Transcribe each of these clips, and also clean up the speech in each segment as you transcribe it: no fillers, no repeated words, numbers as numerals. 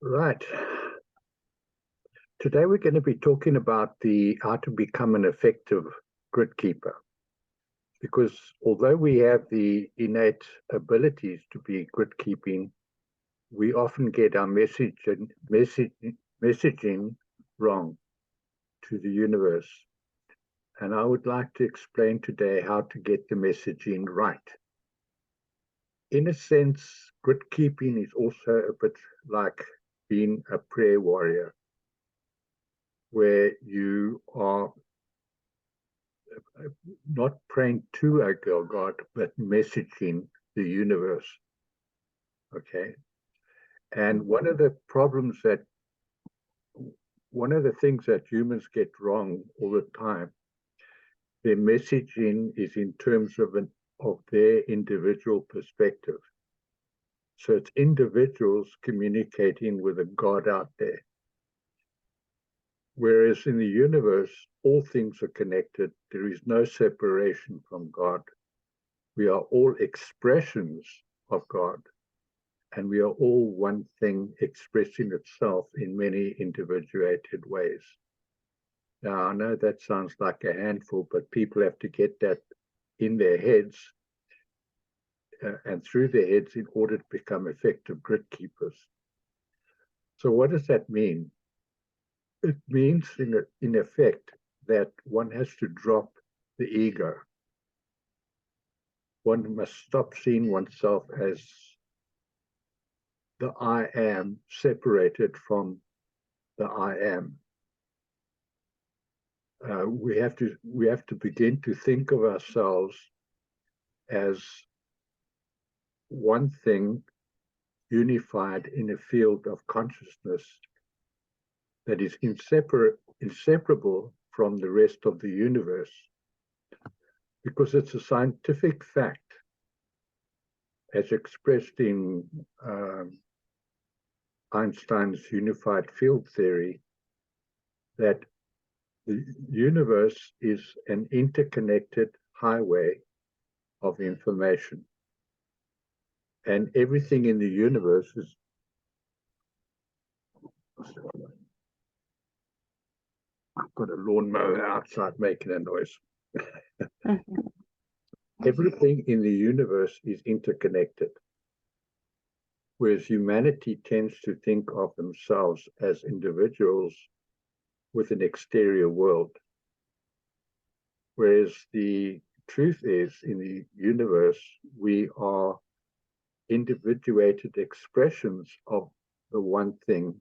Right. Today we're going to be talking about how to become an effective grid keeper. Because although we have the innate abilities to be grid keeping, we often get our messaging wrong to the universe. And I would like to explain today how to get the messaging right. In a sense, grid keeping is also a bit like being a prayer warrior, where you are not praying to a God, but messaging the universe. Okay. And one of the things that humans get wrong all the time, their messaging is in terms of their individual perspective. So it's individuals communicating with a God out there. Whereas in the universe, all things are connected. There is no separation from God. We are all expressions of God, and we are all one thing expressing itself in many individuated ways. Now, I know that sounds like a handful, but people have to get that in their heads and through their heads in order to become effective grid keepers. So what does that mean? It means, in effect, that one has to drop the ego. One must stop seeing oneself as the I am separated from the I am. We have to begin to think of ourselves as one thing unified in a field of consciousness that is inseparable from the rest of the universe, because it's a scientific fact, as expressed in Einstein's unified field theory, that the universe is an interconnected highway of information. And everything in the universe is I've got a lawnmower outside making a noise. Everything in the universe is interconnected, whereas humanity tends to think of themselves as individuals with an exterior world. Whereas the truth is, in the universe, we are individuated expressions of the one thing,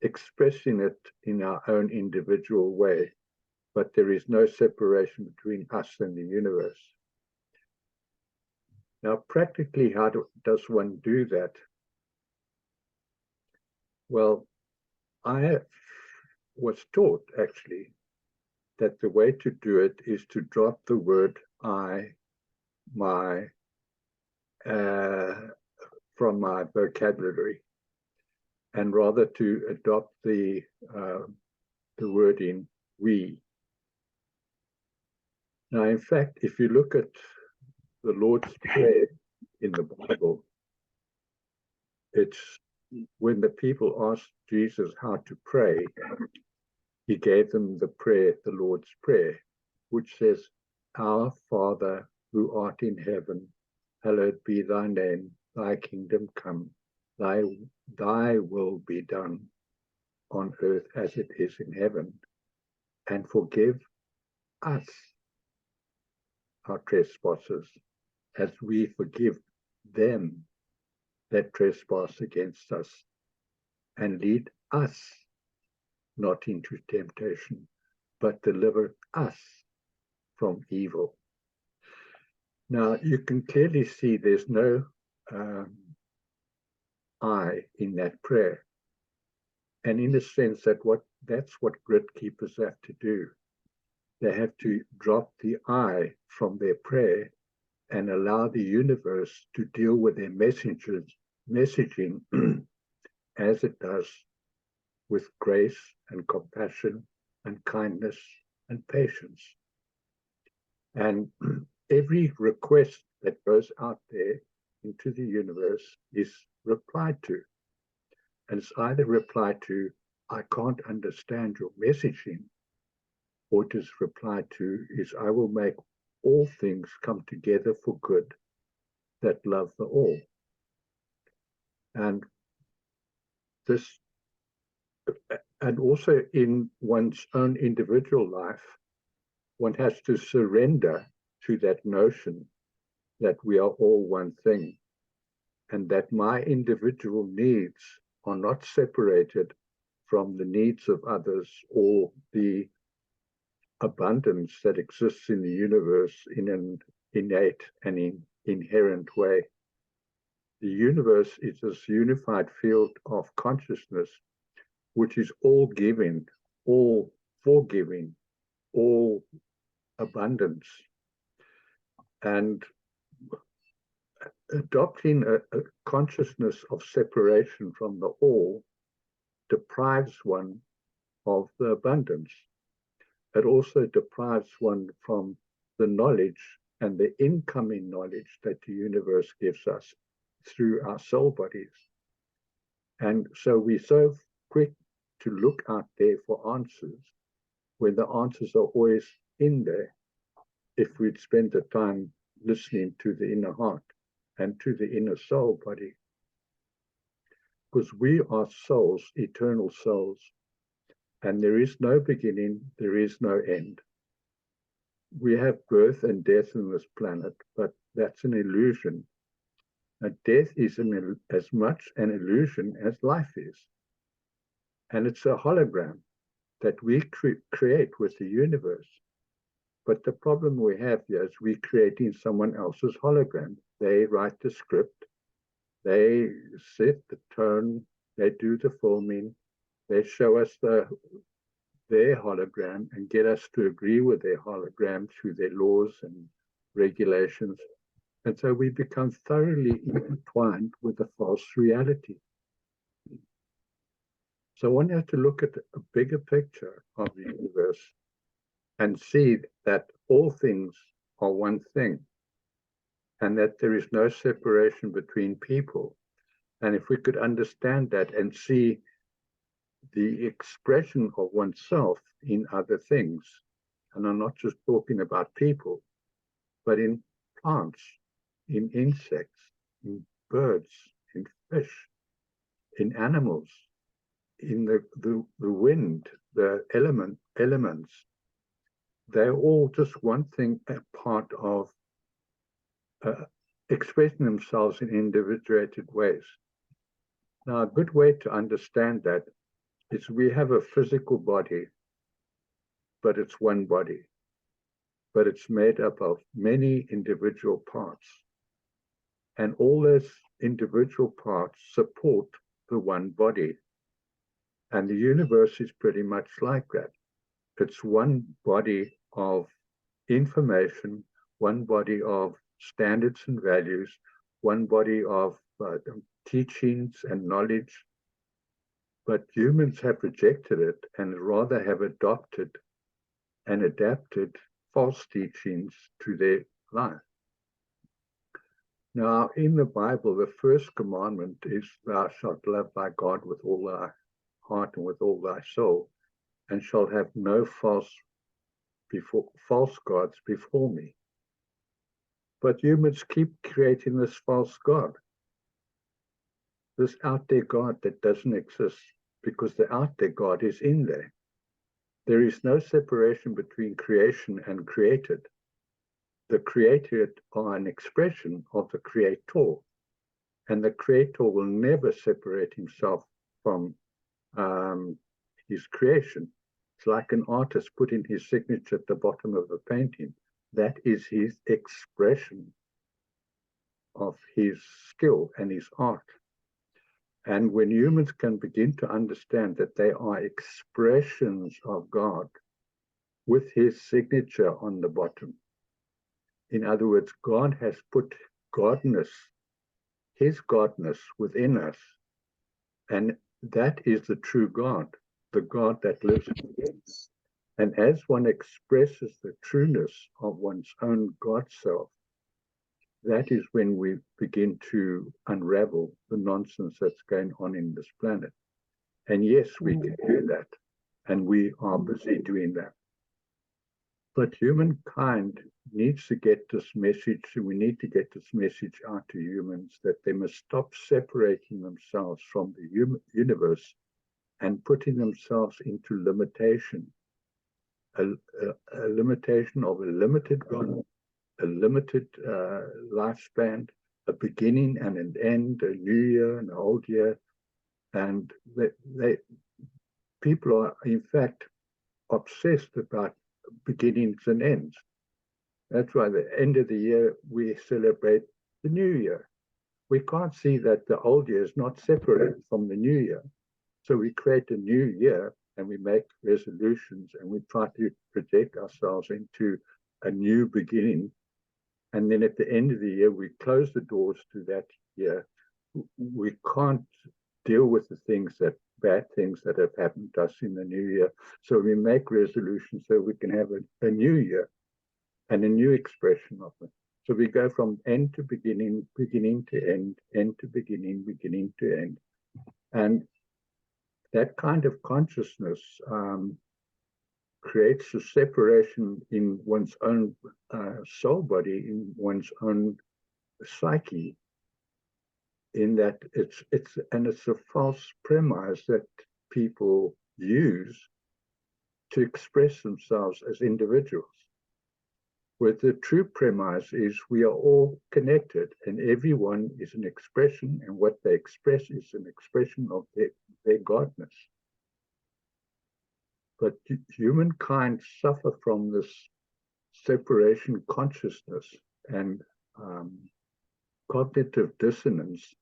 expressing it in our own individual way, but there is no separation between us and the universe. Now, practically, how does one do that? Well, I was taught, actually, that the way to do it is to drop the word I, my, from my vocabulary, and rather to adopt the wording we. Now, in fact, if you look at the Lord's Prayer in the Bible, it's when the people asked Jesus how to pray, he gave them the prayer, the Lord's Prayer, which says, "Our Father who art in heaven, hallowed be thy name, thy kingdom come, thy will be done on earth as it is in heaven, and forgive us our trespasses, as we forgive them that trespass against us, and lead us not into temptation, but deliver us from evil." Now, you can clearly see there's no I in that prayer. And in a sense, that's what grid keepers have to do. They have to drop the I from their prayer and allow the universe to deal with their messaging as it does, with grace and compassion and kindness and patience. And every request that goes out there into the universe is replied to. And it's either reply to, I can't understand your messaging, or it is reply to, is I will make all things come together for good that love the all. And this, and also in one's own individual life, one has to surrender to that notion that we are all one thing, and that my individual needs are not separated from the needs of others or the abundance that exists in the universe in an innate and inherent way. The universe is this unified field of consciousness, which is all giving, all forgiving, all abundance. And adopting a consciousness of separation from the all deprives one of the abundance. It also deprives one from the knowledge and the incoming knowledge that the universe gives us through our soul bodies. And so we're so quick to look out there for answers when the answers are always in there if we'd spend the time listening to the inner heart and to the inner soul body. Because we are souls, eternal souls, and there is no beginning, there is no end. We have birth and death on this planet, but that's an illusion. And death is as much an illusion as life is. And it's a hologram that we create with the universe. But the problem we have here is we're creating someone else's hologram. They write the script, they set the tone, they do the filming, they show us their hologram and get us to agree with their hologram through their laws and regulations. And so we become thoroughly intertwined with a false reality. So one has to look at a bigger picture of the universe and see that all things are one thing and that there is no separation between people. And if we could understand that and see the expression of oneself in other things, and I'm not just talking about people, but in plants, in insects, in birds, in fish, in animals, in the wind, the elements, they're all just one thing, a part of expressing themselves in individuated ways. Now, a good way to understand that is we have a physical body, but it's one body, but it's made up of many individual parts. And all those individual parts support the one body. And the universe is pretty much like that. It's one body of information, one body of standards and values, one body of teachings and knowledge. But humans have rejected it and rather have adopted and adapted false teachings to their life. Now, in the Bible, the first commandment is, thou shalt love thy God with all thy heart and with all thy soul, and shalt have no false gods before me. But humans keep creating this false God, this out there God that doesn't exist, because the out there God is in there. There is no separation between creation and created. The created are an expression of the creator, and the creator will never separate himself from his creation. It's like an artist putting his signature at the bottom of a painting. That is his expression of his skill and his art. And when humans can begin to understand that they are expressions of God with his signature on the bottom, in other words, God has put godness, his godness within us, and that is the true God, the God that lives within us. And as one expresses the trueness of one's own God self, that is when we begin to unravel the nonsense that's going on in this planet. And yes, we can do that, and we are busy doing that. But humankind needs to get this message, we need to get this message out to humans that they must stop separating themselves from the universe and putting themselves into limitation. A limitation of a limited God, a limited lifespan, a beginning and an end, a new year and an old year. And people are, in fact, obsessed about beginnings and ends. That's why the end of the year, we celebrate the new year. We can't see that the old year is not separated from the new year. So we create a new year and we make resolutions and we try to project ourselves into a new beginning. And then at the end of the year, we close the doors to that year. We can't deal with the bad things that have happened to us in the new year. So we make resolutions so we can have a new year and a new expression of it. So we go from end to beginning, beginning to end, end to beginning, beginning to end. And that kind of consciousness creates a separation in one's own soul body, in one's own psyche, in that it's a false premise that people use to express themselves as individuals. Where the true premise is we are all connected and everyone is an expression, and what they express is an expression of their godness. But humankind suffer from this separation consciousness and cognitive dissonance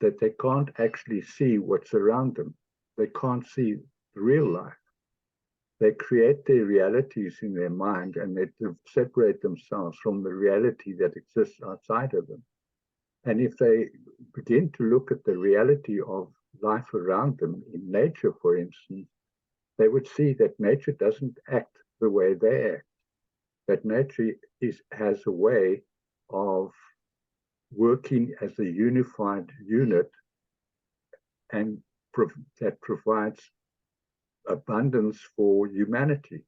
that they can't actually see what's around them. They can't see real life. They create their realities in their mind and they separate themselves from the reality that exists outside of them. And if they begin to look at the reality of life around them in nature, for instance, they would see that nature doesn't act the way they act, that nature has a way of working as a unified unit and that provides abundance for humanity.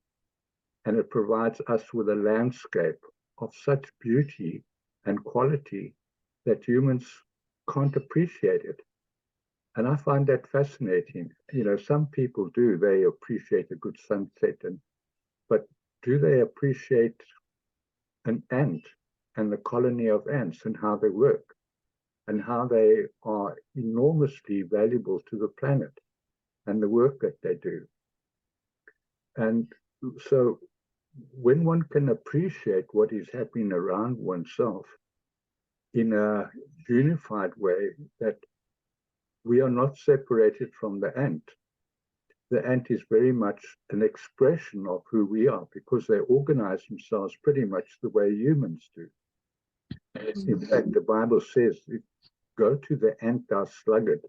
And it provides us with a landscape of such beauty and quality that humans can't appreciate it. And I find that fascinating. You know, some people do, they appreciate a good sunset, but do they appreciate an ant and the colony of ants and how they work and how they are enormously valuable to the planet and the work that they do? And so when one can appreciate what is happening around oneself in a unified way, that we are not separated from the ant. The ant is very much an expression of who we are because they organize themselves pretty much the way humans do. In fact, the Bible says, go to the ant, thou sluggard.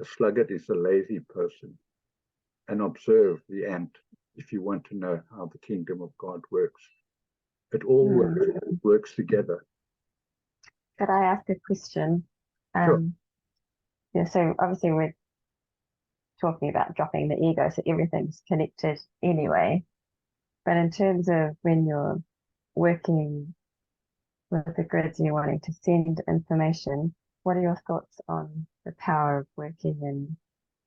A sluggard is a lazy person. And observe the ant if you want to know how the kingdom of God works. It all works together. Could I ask a question? Sure. Yeah, so obviously we're talking about dropping the ego, so everything's connected anyway. But in terms of when you're working with the grids and you're wanting to send information, what are your thoughts on the power of working in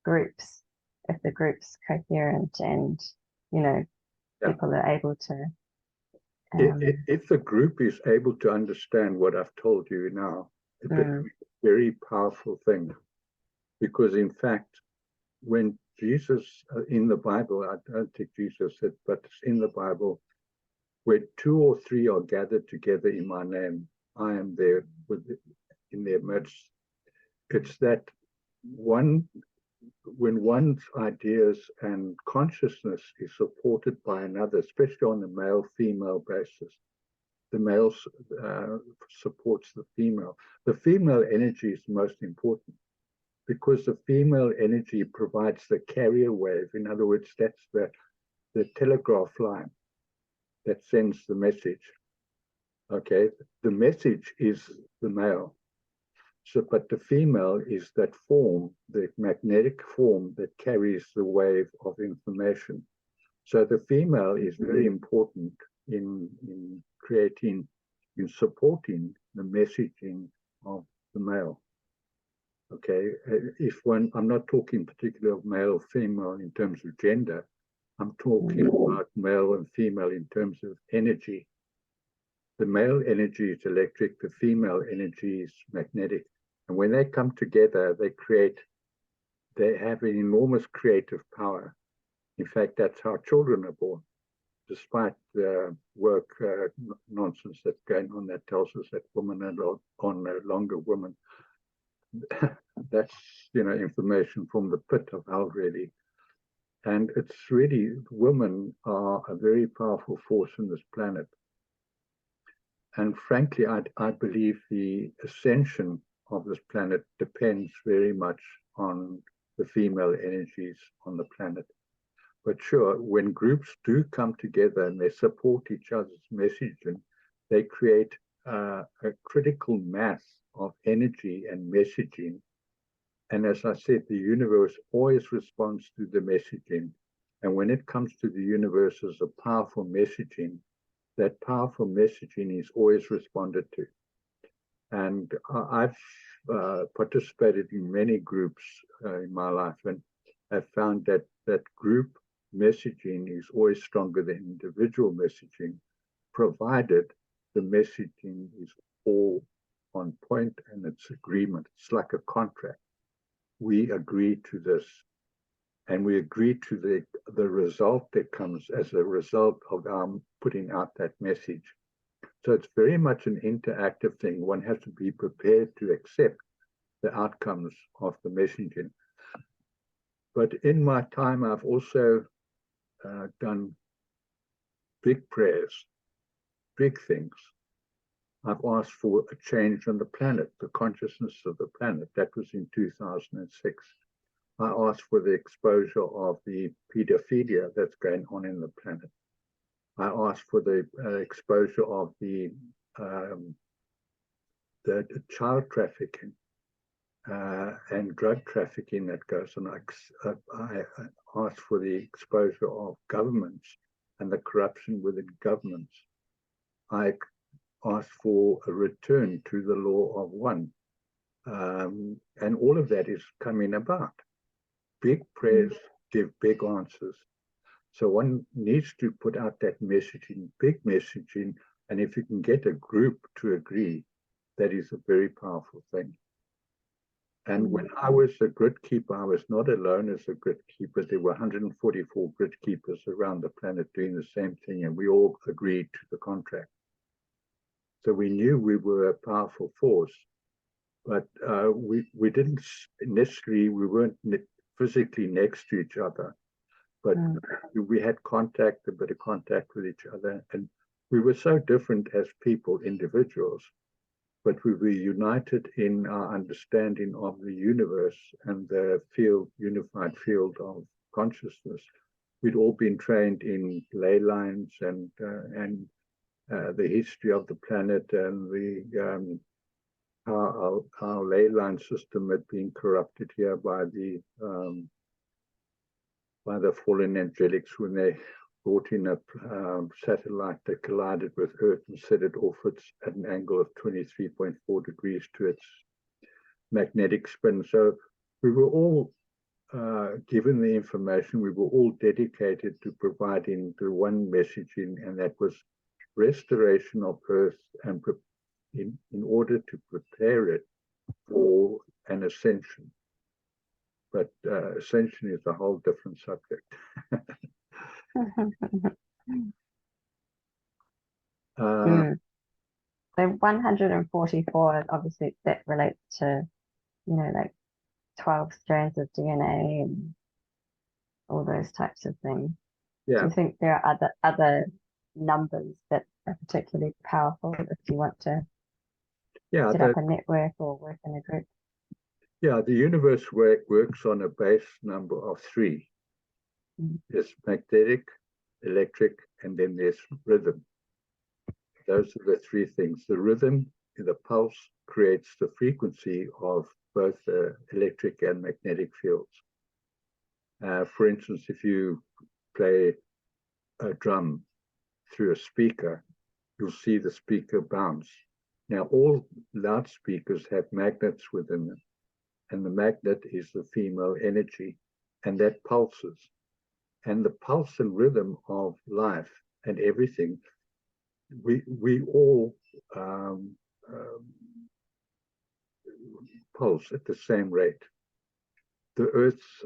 groups? If the group's coherent and, people are able to... If the group is able to understand what I've told you now, it becomes a very powerful thing. Because in fact, when Jesus, in the Bible, I don't think Jesus said, but it's in the Bible, where 2 or 3 are gathered together in my name, I am there in their midst. It's that when one's ideas and consciousness is supported by another, especially on the male-female basis, the male supports the female. The female energy is most important because the female energy provides the carrier wave. In other words, that's the telegraph line that sends the message. Okay, the message is the male. So, but the female is that form, the magnetic form that carries the wave of information. So the female is very important in creating, in supporting the messaging of the male. Okay, if one, I'm not talking particularly of male or female in terms of gender, I'm talking about male and female in terms of energy. The male energy is electric, the female energy is magnetic. And when they come together, they have an enormous creative power. In fact, that's how children are born, despite the work nonsense that's going on that tells us that women are no longer women. That's, information from the pit of hell, really. And it's really, women are a very powerful force in this planet. And frankly, I believe the ascension of this planet depends very much on the female energies on the planet. But sure, when groups do come together and they support each other's messaging, they create a critical mass of energy and messaging. And as I said, the universe always responds to the messaging. And when it comes to the universe as a powerful messaging, that powerful messaging is always responded to. And I've participated in many groups in my life, and I've found that group messaging is always stronger than individual messaging, provided the messaging is all on point and it's agreement. It's like a contract. We agree to this, and we agree to the result that comes as a result of our putting out that message. So it's very much an interactive thing. One has to be prepared to accept the outcomes of the messaging. But in my time, I've also done big prayers, big things. I've asked for a change on the planet, the consciousness of the planet. That was in 2006. I asked for the exposure of the pedophilia that's going on in the planet. I asked for the exposure of the child trafficking and drug trafficking that goes on. I asked for the exposure of governments and the corruption within governments. I asked for a return to the law of one. And all of that is coming about. Big prayers give big answers. So one needs to put out that messaging, big messaging, and if you can get a group to agree, that is a very powerful thing. And when I was a grid keeper, I was not alone as a grid keeper. There were 144 grid keepers around the planet doing the same thing, and we all agreed to the contract. So we knew we were a powerful force, but we didn't necessarily, we weren't physically next to each other, but we had contact, a bit of contact with each other, and we were so different as people, individuals, but we were united in our understanding of the universe and the unified field of consciousness. We'd all been trained in ley lines and the history of the planet and how our ley line system had been corrupted here by the fallen angelics when they brought in a satellite that collided with Earth and set it off at an angle of 23.4 degrees to its magnetic spin. So we were all given the information. We were all dedicated to providing the one messaging, and that was restoration of Earth, and in order to prepare it for an ascension. But ascension is a whole different subject. So 144, obviously that relates to, like 12 strands of DNA and all those types of things. Yeah. Do you think there are other numbers that are particularly powerful if you want to set up a network or work in a group? Yeah, the universe works on a base number of 3. There's magnetic, electric, and then there's rhythm. Those are the three things. The rhythm, the pulse, creates the frequency of both the electric and magnetic fields. For instance, if you play a drum through a speaker, you'll see the speaker bounce. Now, all loudspeakers have magnets within them, and the magnet is the female energy, and that pulses. And the pulse and rhythm of life and everything, we all pulse at the same rate. The Earth's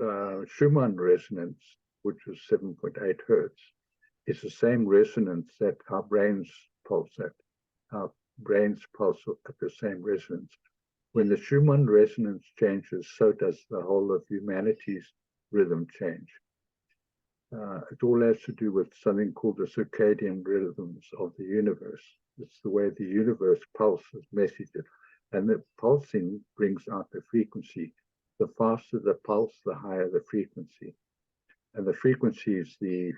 Schumann resonance, which is 7.8 hertz, is the same resonance that our brains pulse at. Our brains pulse at the same resonance. When the Schumann resonance changes, so does the whole of humanity's rhythm change. It all has to do with something called the circadian rhythms of the universe. It's the way the universe pulses messages, and the pulsing brings out the frequency. The faster the pulse, the higher the frequency. And the frequency is the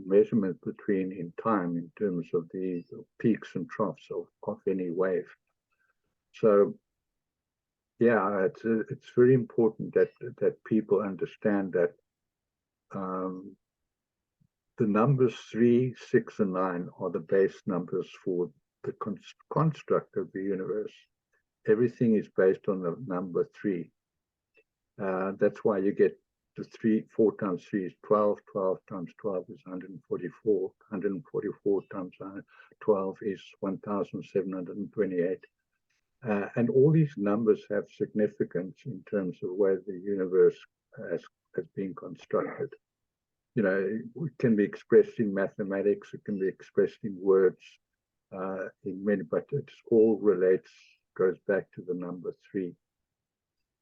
measurement between in time in terms of the peaks and troughs of any wave. So, yeah, it's very important that people understand that the numbers 3, 6, and 9 are the base numbers for the construct of the universe. Everything is based on the number 3. That's why you get the 4 times 3 is 12, 12 times 12 is 144, 144 times 12 is 1,728. And all these numbers have significance in terms of where the universe has been constructed. You know, it can be expressed in mathematics, it can be expressed in words, in many, but it all goes back to the number 3.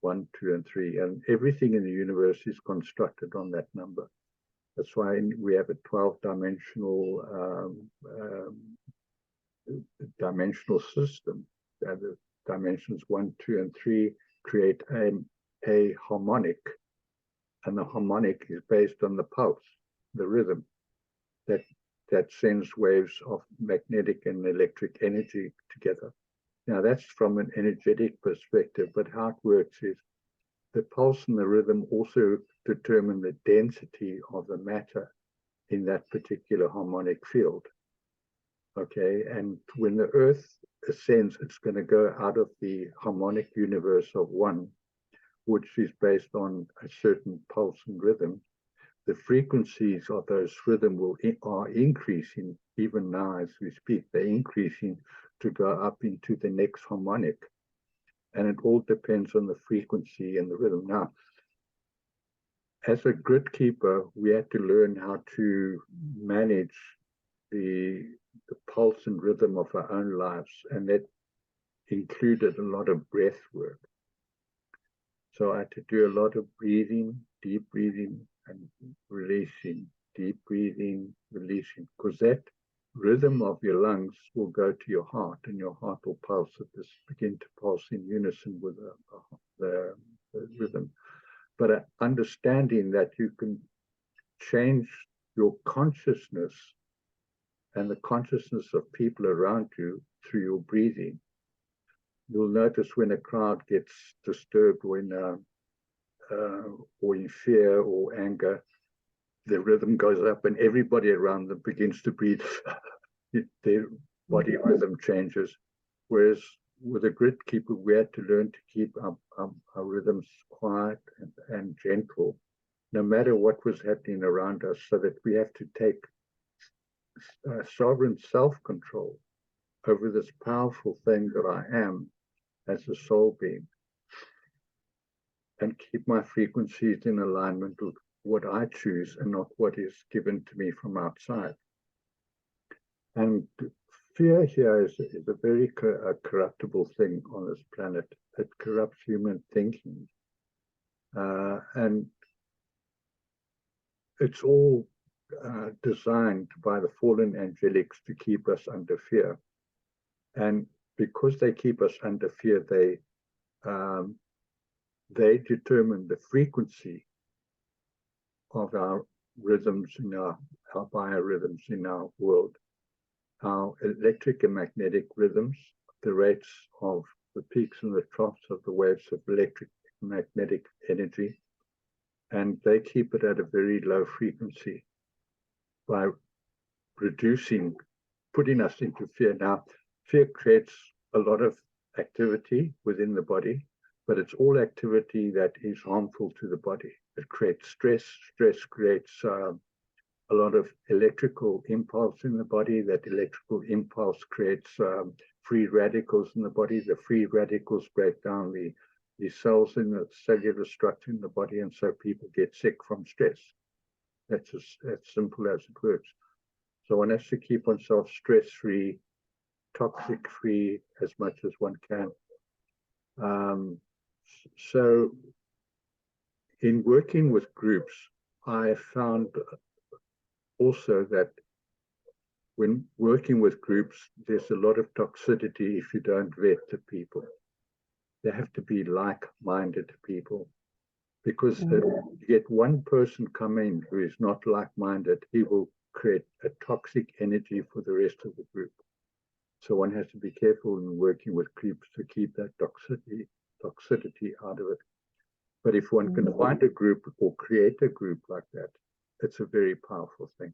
1, 2, and 3, and everything in the universe is constructed on that number. That's why we have a 12-dimensional dimensional system. The dimensions 1, 2, and 3 create a harmonic, and the harmonic is based on the pulse, the rhythm that sends waves of magnetic and electric energy together. Now, that's from an energetic perspective, but how it works is the pulse and the rhythm also determine the density of the matter in that particular harmonic field. Okay, and when the Earth ascends, it's going to go out of the harmonic universe of 1, which is based on a certain pulse and rhythm. The frequencies of those rhythm are increasing even now as we speak. They're increasing to go up into the next harmonic, and it all depends on the frequency and the rhythm. Now, as a grid keeper, we had to learn how to manage the pulse and rhythm of our own lives, and that included a lot of breath work. So I had to do a lot of breathing, deep breathing, and releasing, deep breathing, releasing, because that rhythm of your lungs will go to your heart, and your heart will pulse at this, begin to pulse in unison with the rhythm. But understanding that you can change your consciousness and the consciousness of people around you through your breathing. You'll notice when a crowd gets disturbed, or in fear or anger, the rhythm goes up and everybody around them begins to breathe. Their body rhythm changes. Whereas with a grid keeper, we had to learn to keep our rhythms quiet and gentle, no matter what was happening around us, so that we have to take sovereign self-control over this powerful thing that I am as a soul being, and keep my frequencies in alignment with what I choose and not what is given to me from outside. And fear here is a very corruptible thing on this planet. It corrupts human thinking. And it's all designed by the fallen angelics to keep us under fear. And because they keep us under fear, they determine the frequency of our rhythms in our biorhythms in our world. our electric and magnetic rhythms, the rates of the peaks and the troughs of the waves of electric and magnetic energy, and they keep it at a very low frequency by reducing, putting us into fear. Now, fear creates a lot of activity within the body, but it's all activity that is harmful to the body. It creates stress. Stress creates a lot of electrical impulse in the body. That electrical impulse creates free radicals in the body. The free radicals break down the cells in the cellular structure in the body, and so people get sick from stress. That's as simple as it works. So one has to keep oneself stress-free, toxic-free as much as one can. So in working with groups, I found also that when working with groups, there's a lot of toxicity if you don't vet the people. They have to be like-minded people, because if you get one person come in who is not like-minded, he will create a toxic energy for the rest of the group. So one has to be careful in working with groups to keep that toxicity out of it. But if one can find a group or create a group like that, it's a very powerful thing.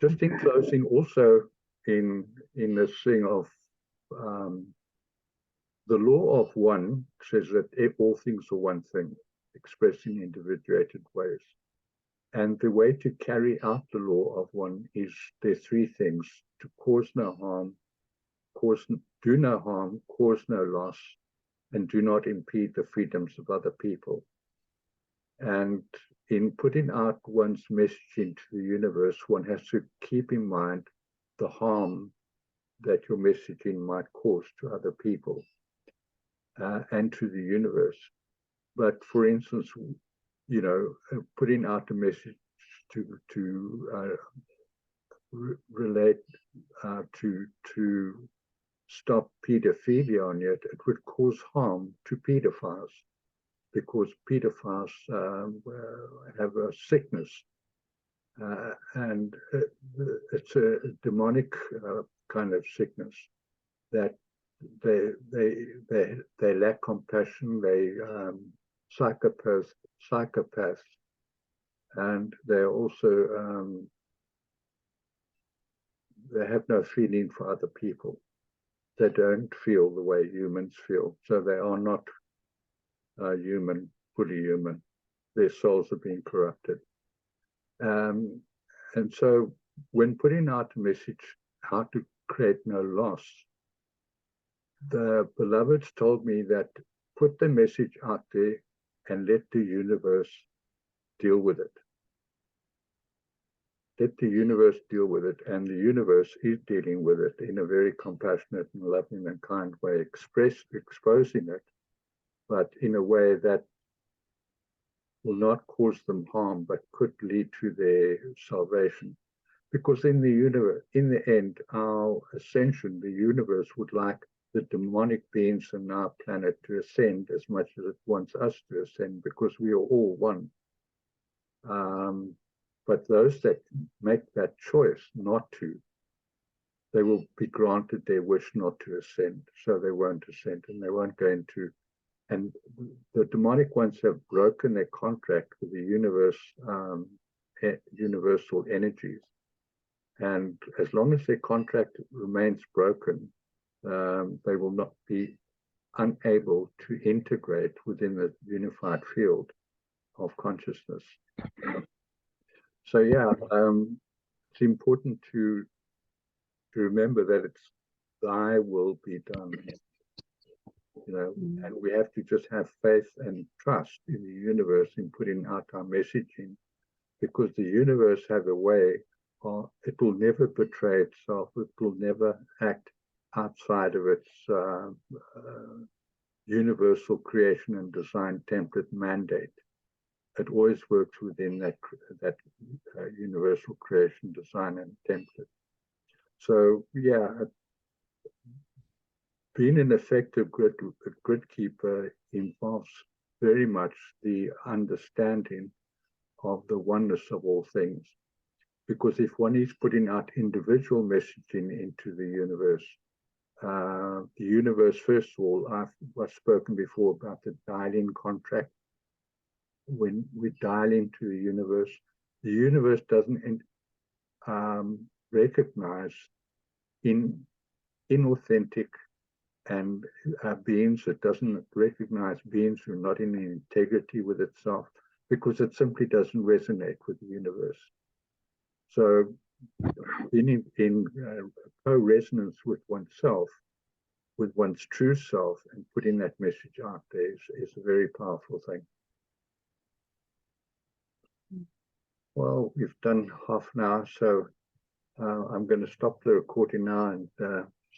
Just in closing, also in this thing of the law of one says that all things are one thing, expressed in individuated ways. And the way to carry out the law of one is there three things: to cause no harm, do no harm, cause no loss, and do not impede the freedoms of other people. And in putting out one's message into the universe, one has to keep in mind the harm that your messaging might cause to other people and to the universe. But for instance, you know, putting out a message to relate to stop pedophilia on it, it would cause harm to pedophiles, because pedophiles have a sickness, and it's a demonic kind of sickness that they lack compassion. They psychopaths, and they also they have no feeling for other people. They don't feel the way humans feel, so they are not human, fully human. Their souls are being corrupted. And so when putting out a message, how to create no loss, the beloveds told me that put the message out there and let the universe deal with it. Let the universe deal with it, and the universe is dealing with it in a very compassionate and loving and kind way, exposing it, but in a way that will not cause them harm, but could lead to their salvation. Because in the universe, in the end, our ascension, the universe would like the demonic beings on our planet to ascend as much as it wants us to ascend, because we are all one. But those that make that choice not to, they will be granted their wish not to ascend, so they won't ascend, and they won't go into. And the demonic ones have broken their contract with the universe, universal energies. And as long as their contract remains broken, they will not be unable to integrate within the unified field of consciousness. So yeah, it's important to remember that it's thy will be done. You know, and we have to just have faith and trust in the universe in putting out our messaging, because the universe has a way, it will never betray itself, it will never act outside of its universal creation and design template mandate. It always works within that universal creation, design, and template. So yeah, being an effective grid keeper involves very much the understanding of the oneness of all things. Because if one is putting out individual messaging into the universe, first of all, I've spoken before about the dial-in contract. When we dial into the universe doesn't recognize inauthentic and beings. It doesn't recognize beings who are not in integrity with itself, because it simply doesn't resonate with the universe. So being in co-resonance with oneself, with one's true self, and putting that message out there is a very powerful thing. Well, we've done half an hour, so I'm going to stop the recording now and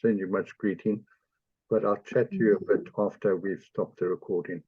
send you much greeting, but I'll chat to you a bit after we've stopped the recording.